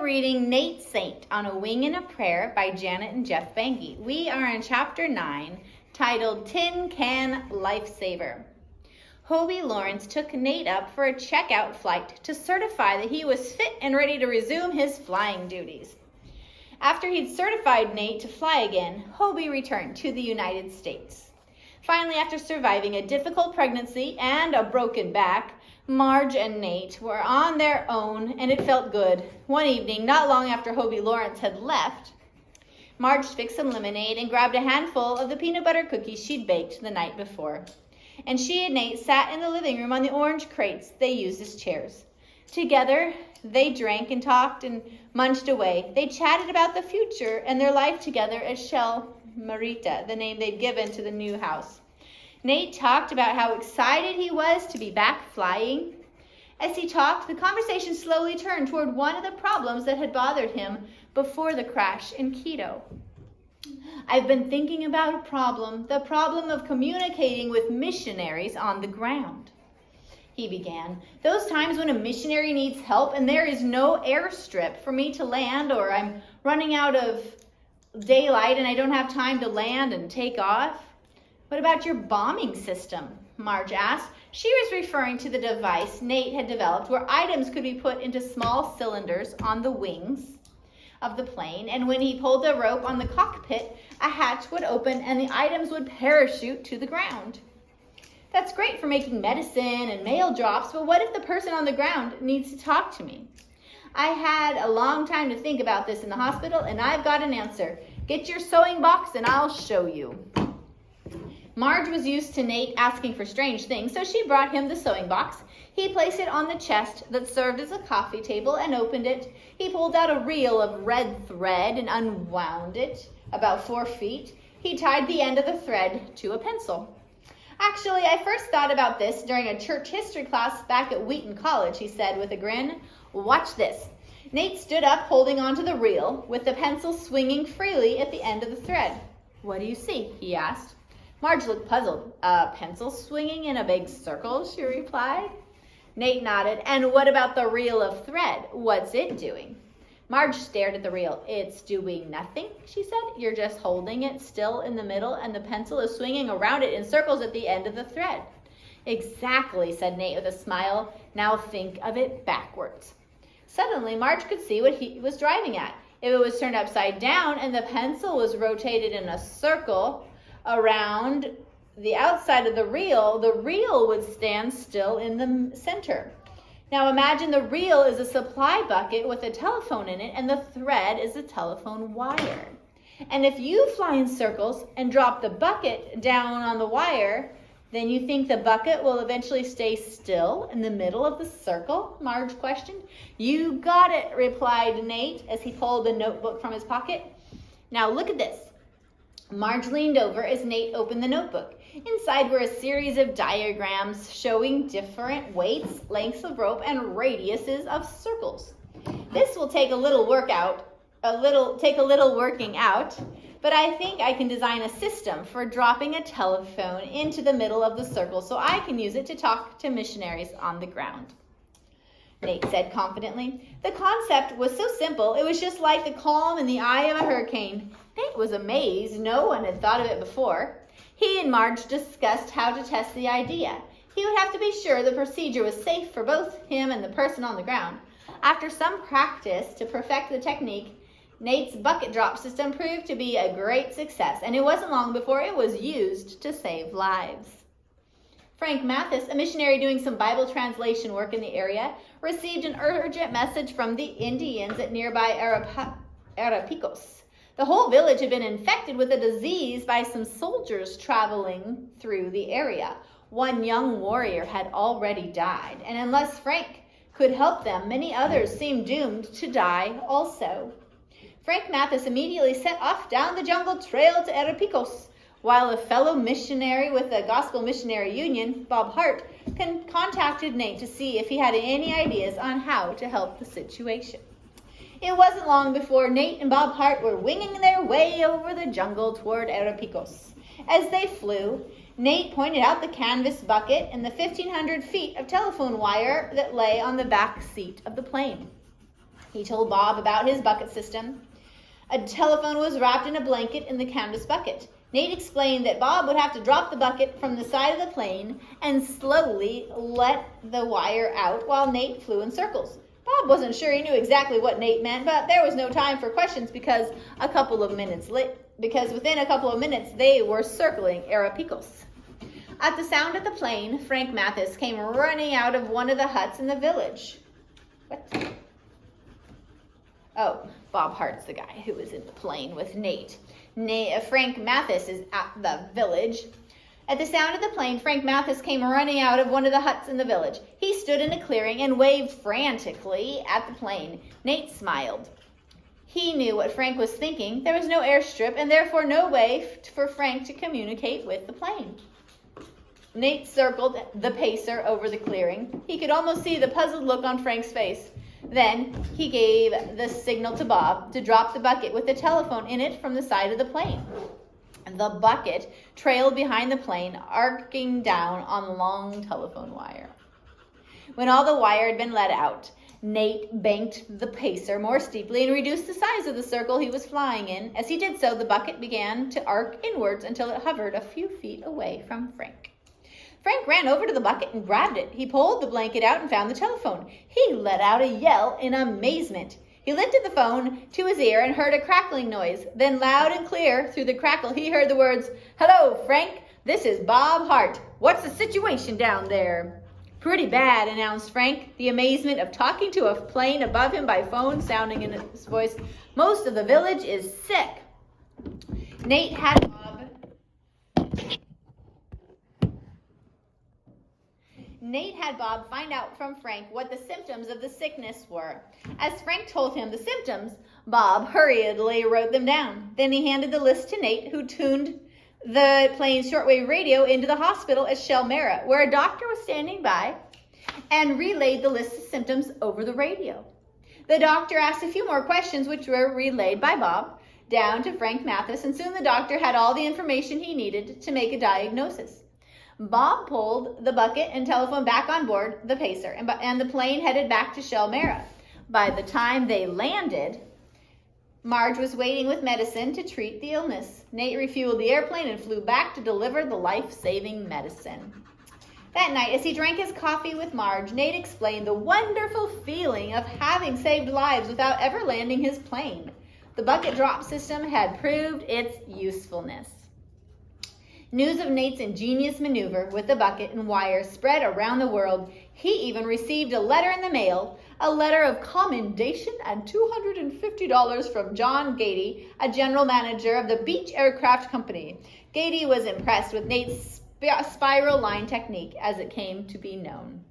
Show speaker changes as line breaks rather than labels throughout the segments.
are reading Nate Saint on a Wing and a Prayer by Janet and Geoff Benge. We are in chapter 9, titled Tin Can Lifesaver. Hobie Lawrence took Nate up for a checkout flight to certify that he was fit and ready to resume his flying duties. After he'd certified Nate to fly again, Hobie returned to the United States. Finally, after surviving a difficult pregnancy and a broken back, Marge and Nate were on their own, and it felt good. One evening, not long after Hobie Lawrence had left, Marge fixed some lemonade and grabbed a handful of the peanut butter cookies she'd baked the night before. And she and Nate sat in the living room on the orange crates they used as chairs. Together, they drank and talked and munched away. They chatted about the future and their life together at Shelmera, the name they'd given to the new house. Nate talked about how excited he was to be back flying. As he talked, the conversation slowly turned toward one of the problems that had bothered him before the crash in Quito. I've been thinking about a problem, the problem of communicating with missionaries on the ground, he began. Those times when a missionary needs help and there is no airstrip for me to land, or I'm running out of daylight and I don't have time to land and take off. What about your bombing system? Marge asked. She was referring to the device Nate had developed where items could be put into small cylinders on the wings of the plane, and when he pulled the rope on the cockpit, a hatch would open and the items would parachute to the ground. That's great for making medicine and mail drops, but what if the person on the ground needs to talk to me? I had a long time to think about this in the hospital, and I've got an answer. Get your sewing box and I'll show you. Marge was used to Nate asking for strange things, so she brought him the sewing box. He placed it on the chest that served as a coffee table and opened it. He pulled out a reel of red thread and unwound it about 4 feet. He tied the end of the thread to a pencil. Actually, I first thought about this during a church history class back at Wheaton College, he said with a grin. Watch this. Nate stood up holding onto the reel with the pencil swinging freely at the end of the thread. What do you see? He asked. Marge looked puzzled. A pencil swinging in a big circle, she replied. Nate nodded. And what about the reel of thread? What's it doing? Marge stared at the reel. It's doing nothing, she said. You're just holding it still in the middle and the pencil is swinging around it in circles at the end of the thread. Exactly, said Nate with a smile. Now think of it backwards. Suddenly, Marge could see what he was driving at. If it was turned upside down and the pencil was rotated in a circle around the outside of the reel would stand still in the center. Now imagine the reel is a supply bucket with a telephone in it, and the thread is a telephone wire. And if you fly in circles and drop the bucket down on the wire, then you think the bucket will eventually stay still in the middle of the circle? Marge questioned. You got it, replied Nate as he pulled the notebook from his pocket. Now look at this. Marge leaned over as Nate opened the notebook. Inside were a series of diagrams showing different weights, lengths of rope, and radiuses of circles. This will take a little working out, but I think I can design a system for dropping a telephone into the middle of the circle so I can use it to talk to missionaries on the ground. Nate said confidently. The concept was so simple, it was just like the calm in the eye of a hurricane. Nate was amazed. No one had thought of it before. He and Marge discussed how to test the idea. He would have to be sure the procedure was safe for both him and the person on the ground. After some practice to perfect the technique, Nate's bucket drop system proved to be a great success, and it wasn't long before it was used to save lives. Frank Mathis, a missionary doing some Bible translation work in the area, received an urgent message from the Indians at nearby Arapicos. The whole village had been infected with a disease by some soldiers traveling through the area. One young warrior had already died, and unless Frank could help them, many others seemed doomed to die also. Frank Mathis immediately set off down the jungle trail to Arapicos, while a fellow missionary with the Gospel Missionary Union, Bob Hart, contacted Nate to see if he had any ideas on how to help the situation. It wasn't long before Nate and Bob Hart were winging their way over the jungle toward Arapicos. As they flew, Nate pointed out the canvas bucket and the 1,500 feet of telephone wire that lay on the back seat of the plane. He told Bob about his bucket system. A telephone was wrapped in a blanket in the canvas bucket. Nate explained that Bob would have to drop the bucket from the side of the plane and slowly let the wire out while Nate flew in circles. Bob wasn't sure he knew exactly what Nate meant, but there was no time for questions because within a couple of minutes they were circling Arapicos. At the sound of the plane, Frank Mathis came running out of one of the huts in the village. What? Oh, Bob Hart's the guy who was in the plane with Nate. Frank Mathis is at the village. At the sound of the plane, Frank Mathis came running out of one of the huts in the village. He stood in a clearing and waved frantically at the plane. Nate smiled. He knew what Frank was thinking. There was no airstrip and therefore no way for Frank to communicate with the plane. Nate circled the pacer over the clearing. He could almost see the puzzled look on Frank's face. Then he gave the signal to Bob to drop the bucket with the telephone in it from the side of the plane. The bucket trailed behind the plane, arcing down on the long telephone wire. When all the wire had been let out, Nate banked the pacer more steeply and reduced the size of the circle he was flying in. As he did so, the bucket began to arc inwards until it hovered a few feet away from Frank. Frank ran over to the bucket and grabbed it. He pulled the blanket out and found the telephone. He let out a yell in amazement. He lifted the phone to his ear and heard a crackling noise. Then loud and clear through the crackle, he heard the words, "Hello, Frank. This is Bob Hart. What's the situation down there?" "Pretty bad," announced Frank, the amazement of talking to a plane above him by phone sounding in his voice. "Most of the village is sick." Nate had Bob find out from Frank what the symptoms of the sickness were. As Frank told him the symptoms, Bob hurriedly wrote them down. Then he handed the list to Nate, who tuned the plane's shortwave radio into the hospital at Shelmera, where a doctor was standing by, and relayed the list of symptoms over the radio. The doctor asked a few more questions, which were relayed by Bob down to Frank Mathis, and soon the doctor had all the information he needed to make a diagnosis. Bob pulled the bucket and telephone back on board the pacer, and the plane headed back to Shelmera. By the time they landed, Marge was waiting with medicine to treat the illness. Nate refueled the airplane and flew back to deliver the life-saving medicine. That night, as he drank his coffee with Marge, Nate explained the wonderful feeling of having saved lives without ever landing his plane. The bucket drop system had proved its usefulness. News of Nate's ingenious maneuver with the bucket and wire spread around the world. He even received a letter in the mail, a letter of commendation and $250 from John Gady, a general manager of the Beech Aircraft Company. Gady was impressed with Nate's spiral line technique, as it came to be known.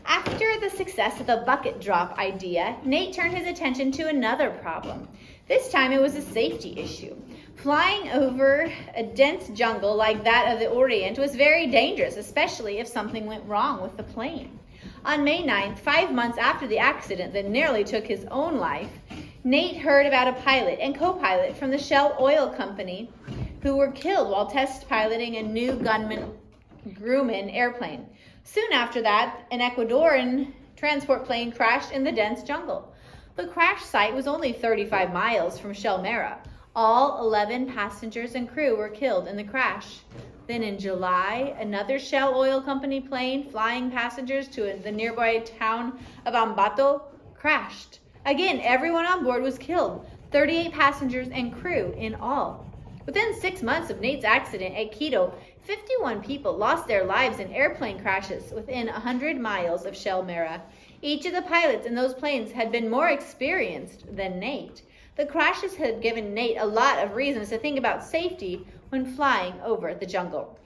After the success of the bucket drop idea, Nate turned his attention to another problem. This time it was a safety issue. Flying over a dense jungle like that of the Orient was very dangerous, especially if something went wrong with the plane. On May 9th, 5 months after the accident that nearly took his own life, Nate heard about a pilot and co-pilot from the Shell Oil Company who were killed while test piloting a new Grumman airplane. Soon after that, an Ecuadorian transport plane crashed in the dense jungle. The crash site was only 35 miles from Shelmera. All 11 passengers and crew were killed in the crash. Then in July, another Shell Oil Company plane flying passengers to the nearby town of Ambato crashed. Again, everyone on board was killed, 38 passengers and crew in all. Within 6 months of Nate's accident at Quito, 51 people lost their lives in airplane crashes within 100 miles of Shelmera. Each of the pilots in those planes had been more experienced than Nate. The crashes had given Nate a lot of reasons to think about safety when flying over the jungle.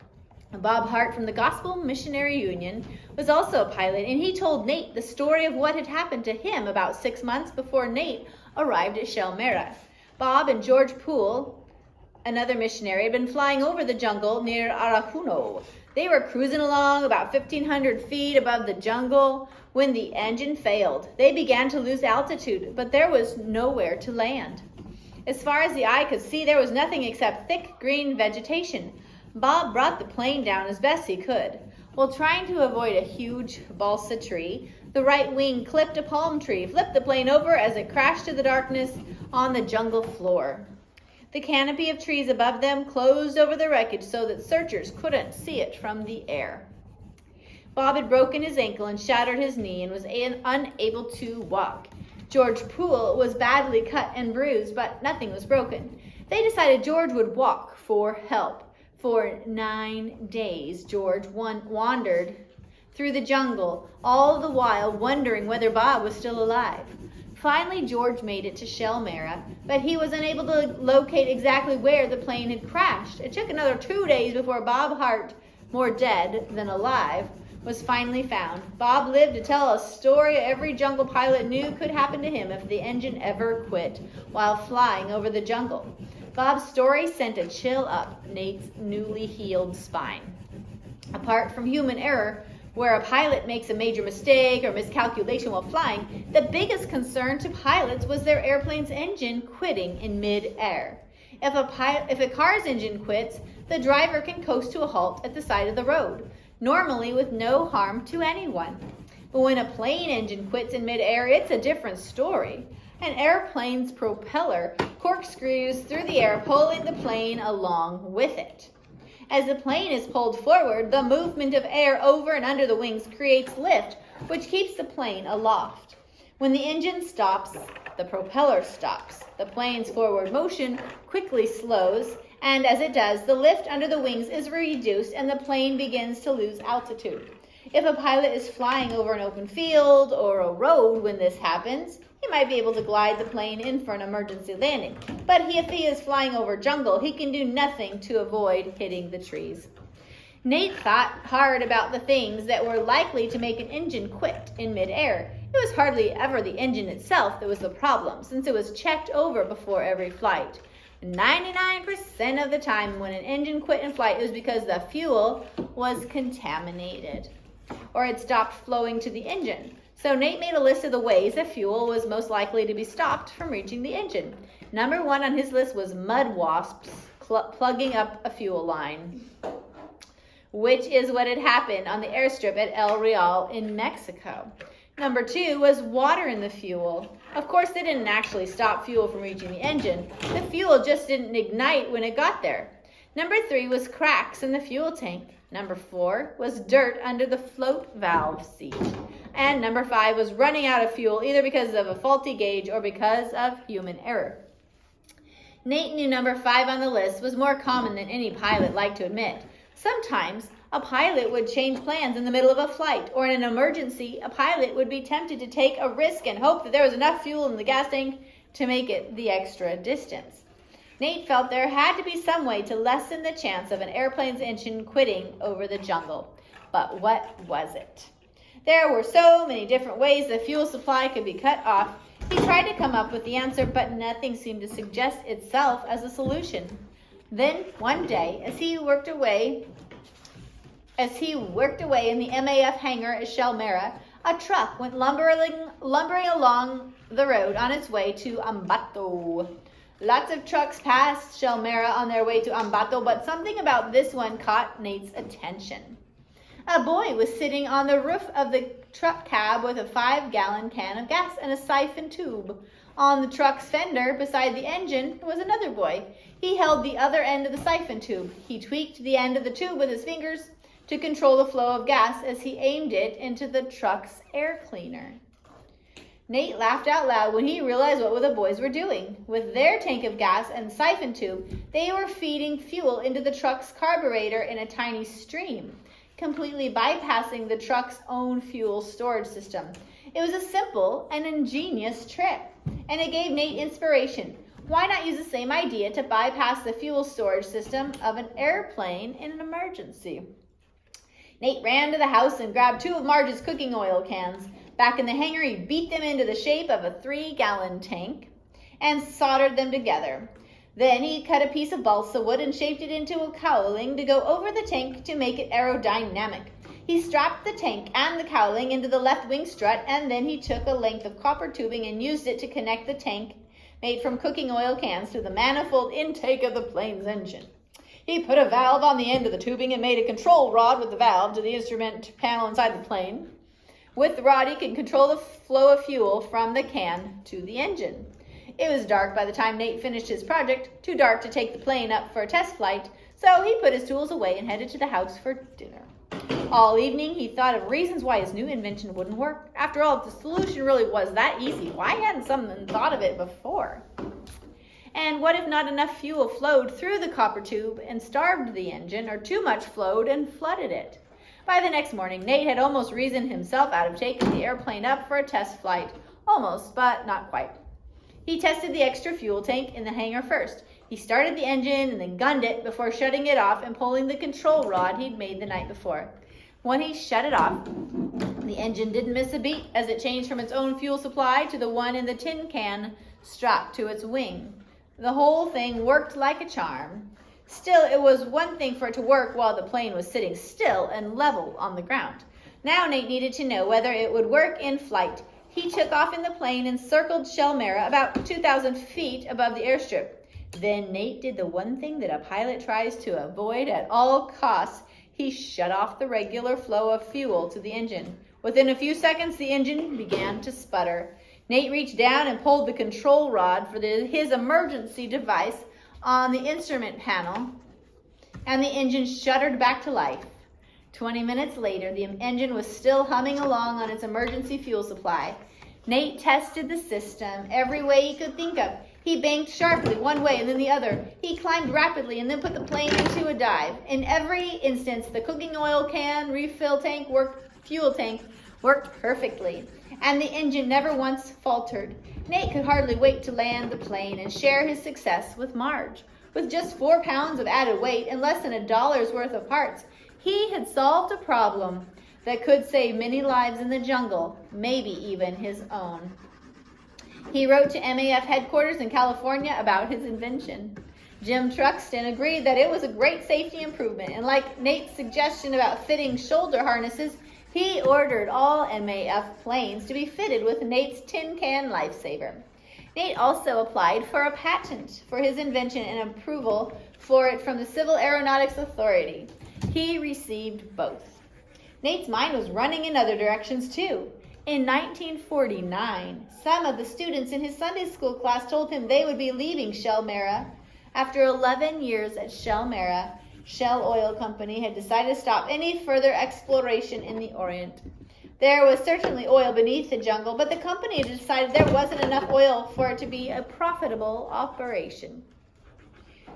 Bob Hart from the Gospel Missionary Union was also a pilot, and he told Nate the story of what had happened to him about 6 months before Nate arrived at Shelmera. Bob and George Poole, another missionary, had been flying over the jungle near Arajuno. They were cruising along about 1,500 feet above the jungle when the engine failed. They began to lose altitude, but there was nowhere to land. As far as the eye could see, there was nothing except thick green vegetation. Bob brought the plane down as best he could. While trying to avoid a huge balsa tree, The right wing clipped a palm tree, flipped the plane over as it crashed to the darkness on the jungle floor. The canopy of trees above them closed over the wreckage so that searchers couldn't see it from the air. Bob had broken his ankle and shattered his knee and was unable to walk. George Poole was badly cut and bruised, but nothing was broken. They decided George would walk for help. For 9 days, George wandered through the jungle, all the while wondering whether Bob was still alive. Finally, George made it to Shelmera, but he was unable to locate exactly where the plane had crashed. It took another 2 days before Bob Hart, more dead than alive, was finally found. Bob lived to tell a story every jungle pilot knew could happen to him if the engine ever quit while flying over the jungle. Bob's story sent a chill up Nate's newly healed spine. Apart from human error, where a pilot makes a major mistake or miscalculation while flying, the biggest concern to pilots was their airplane's engine quitting in mid-air. If a car's engine quits, the driver can coast to a halt at the side of the road, normally with no harm to anyone. But when a plane engine quits in mid-air, it's a different story. An airplane's propeller corkscrews through the air, pulling the plane along with it. As the plane is pulled forward, the movement of air over and under the wings creates lift, which keeps the plane aloft. When the engine stops, the propeller stops. The plane's forward motion quickly slows, and as it does, the lift under the wings is reduced and the plane begins to lose altitude. If a pilot is flying over an open field or a road when this happens, he might be able to glide the plane in for an emergency landing. But if he is flying over jungle, he can do nothing to avoid hitting the trees. Nate thought hard about the things that were likely to make an engine quit in midair. It was hardly ever the engine itself that was the problem, since it was checked over before every flight. 99% of the time when an engine quit in flight, it was because the fuel was contaminated or it stopped flowing to the engine. So Nate made a list of the ways that fuel was most likely to be stopped from reaching the engine. Number 1 on his list was mud wasps plugging up a fuel line, which is what had happened on the airstrip at El Real in Mexico. Number 2 was water in the fuel. Of course, they didn't actually stop fuel from reaching the engine. The fuel just didn't ignite when it got there. Number 3 was cracks in the fuel tank. Number 4 was dirt under the float valve seat. And number 5 was running out of fuel, either because of a faulty gauge or because of human error. Nate knew number 5 on the list was more common than any pilot liked to admit. Sometimes a pilot would change plans in the middle of a flight, or in an emergency, a pilot would be tempted to take a risk and hope that there was enough fuel in the gas tank to make it the extra distance. Nate felt there had to be some way to lessen the chance of an airplane's engine quitting over the jungle. But what was it? There were so many different ways the fuel supply could be cut off. He tried to come up with the answer, but nothing seemed to suggest itself as a solution. Then, one day, as he worked away in the MAF hangar at Shelmera, a truck went lumbering along the road on its way to Ambato. Lots of trucks passed Shelmera on their way to Ambato, but something about this one caught Nate's attention. A boy was sitting on the roof of the truck cab with a 5-gallon can of gas and a siphon tube. On the truck's fender, beside the engine, was another boy. He held the other end of the siphon tube. He tweaked the end of the tube with his fingers to control the flow of gas as he aimed it into the truck's air cleaner. Nate laughed out loud when he realized what the boys were doing. With their tank of gas and siphon tube, they were feeding fuel into the truck's carburetor in a tiny stream, completely bypassing the truck's own fuel storage system. It was a simple and ingenious trick, and it gave Nate inspiration. Why not use the same idea to bypass the fuel storage system of an airplane in an emergency? Nate ran to the house and grabbed 2 of Marge's cooking oil cans. Back in the hangar, he beat them into the shape of a 3-gallon tank and soldered them together. Then he cut a piece of balsa wood and shaped it into a cowling to go over the tank to make it aerodynamic. He strapped the tank and the cowling into the left wing strut, and then he took a length of copper tubing and used it to connect the tank made from cooking oil cans to the manifold intake of the plane's engine. He put a valve on the end of the tubing and made a control rod with the valve to the instrument panel inside the plane. With the rod, he could control the flow of fuel from the can to the engine. It was dark by the time Nate finished his project, too dark to take the plane up for a test flight, so he put his tools away and headed to the house for dinner. All evening, he thought of reasons why his new invention wouldn't work. After all, if the solution really was that easy, why hadn't someone thought of it before? And what if not enough fuel flowed through the copper tube and starved the engine, or too much flowed and flooded it? By the next morning, Nate had almost reasoned himself out of taking the airplane up for a test flight. Almost, but not quite. He tested the extra fuel tank in the hangar first. He started the engine and then gunned it before shutting it off and pulling the control rod he'd made the night before. When he shut it off, the engine didn't miss a beat as it changed from its own fuel supply to the one in the tin can strapped to its wing. The whole thing worked like a charm. Still, it was one thing for it to work while the plane was sitting still and level on the ground. Now Nate needed to know whether it would work in flight. He took off in the plane and circled Shelmera about 2,000 feet above the airstrip. Then Nate did the one thing that a pilot tries to avoid at all costs. He shut off the regular flow of fuel to the engine. Within a few seconds, the engine began to sputter. Nate reached down and pulled the control rod for his emergency device on the instrument panel, and the engine shuddered back to life. 20 minutes later, the engine was still humming along on its emergency fuel supply. Nate tested the system every way he could think of. He banked sharply one way and then the other. He climbed rapidly and then put the plane into a dive. In every instance, the cooking oil can, refill tank, fuel tank worked perfectly, and the engine never once faltered. Nate could hardly wait to land the plane and share his success with Marge. With just 4 pounds of added weight and less than $1's worth of parts, he had solved a problem that could save many lives in the jungle, maybe even his own. He wrote to MAF headquarters in California about his invention. Jim Truxton agreed that it was a great safety improvement, and like Nate's suggestion about fitting shoulder harnesses, he ordered all MAF planes to be fitted with Nate's tin can lifesaver. Nate also applied for a patent for his invention and approval for it from the Civil Aeronautics Authority. He received both. Nate's mind was running in other directions too. In 1949, some of the students in his Sunday school class told him they would be leaving Shelmera. After 11 years at Shelmera, Shell Oil Company had decided to stop any further exploration in the Orient. There was certainly oil beneath the jungle, but the company had decided there wasn't enough oil for it to be a profitable operation.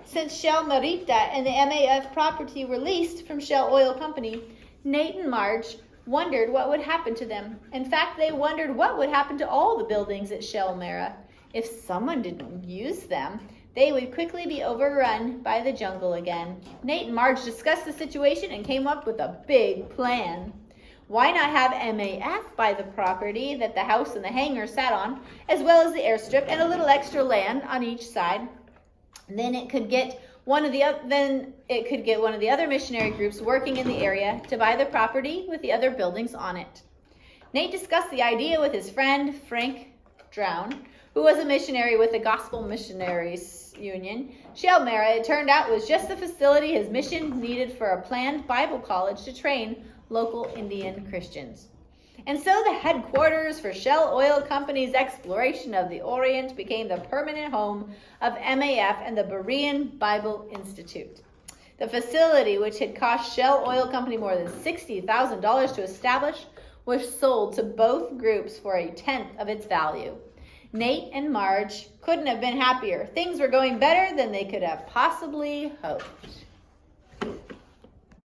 Since Shelmerita and the MAF property were leased from Shell Oil Company, Nate and Marge wondered what would happen to them. In fact, they wondered what would happen to all the buildings at Shelmera. If someone didn't use them, they would quickly be overrun by the jungle again. Nate and Marge discussed the situation and came up with a big plan. Why not have MAF buy the property that the house and the hangar sat on, as well as the airstrip and a little extra land on each side? Then it could get one of the other missionary groups working in the area to buy the property with the other buildings on it. Nate discussed the idea with his friend Frank Drown, who was a missionary with the Gospel Missionaries Union. Shelmera, it turned out, was just the facility his mission needed for a planned Bible college to train local Indian Christians. And so the headquarters for Shell Oil Company's exploration of the Orient became the permanent home of MAF and the Berean Bible Institute. The facility, which had cost Shell Oil Company more than $60,000 to establish, was sold to both groups for 1/10 of its value. Nate and Marge couldn't have been happier. Things were going better than they could have possibly hoped.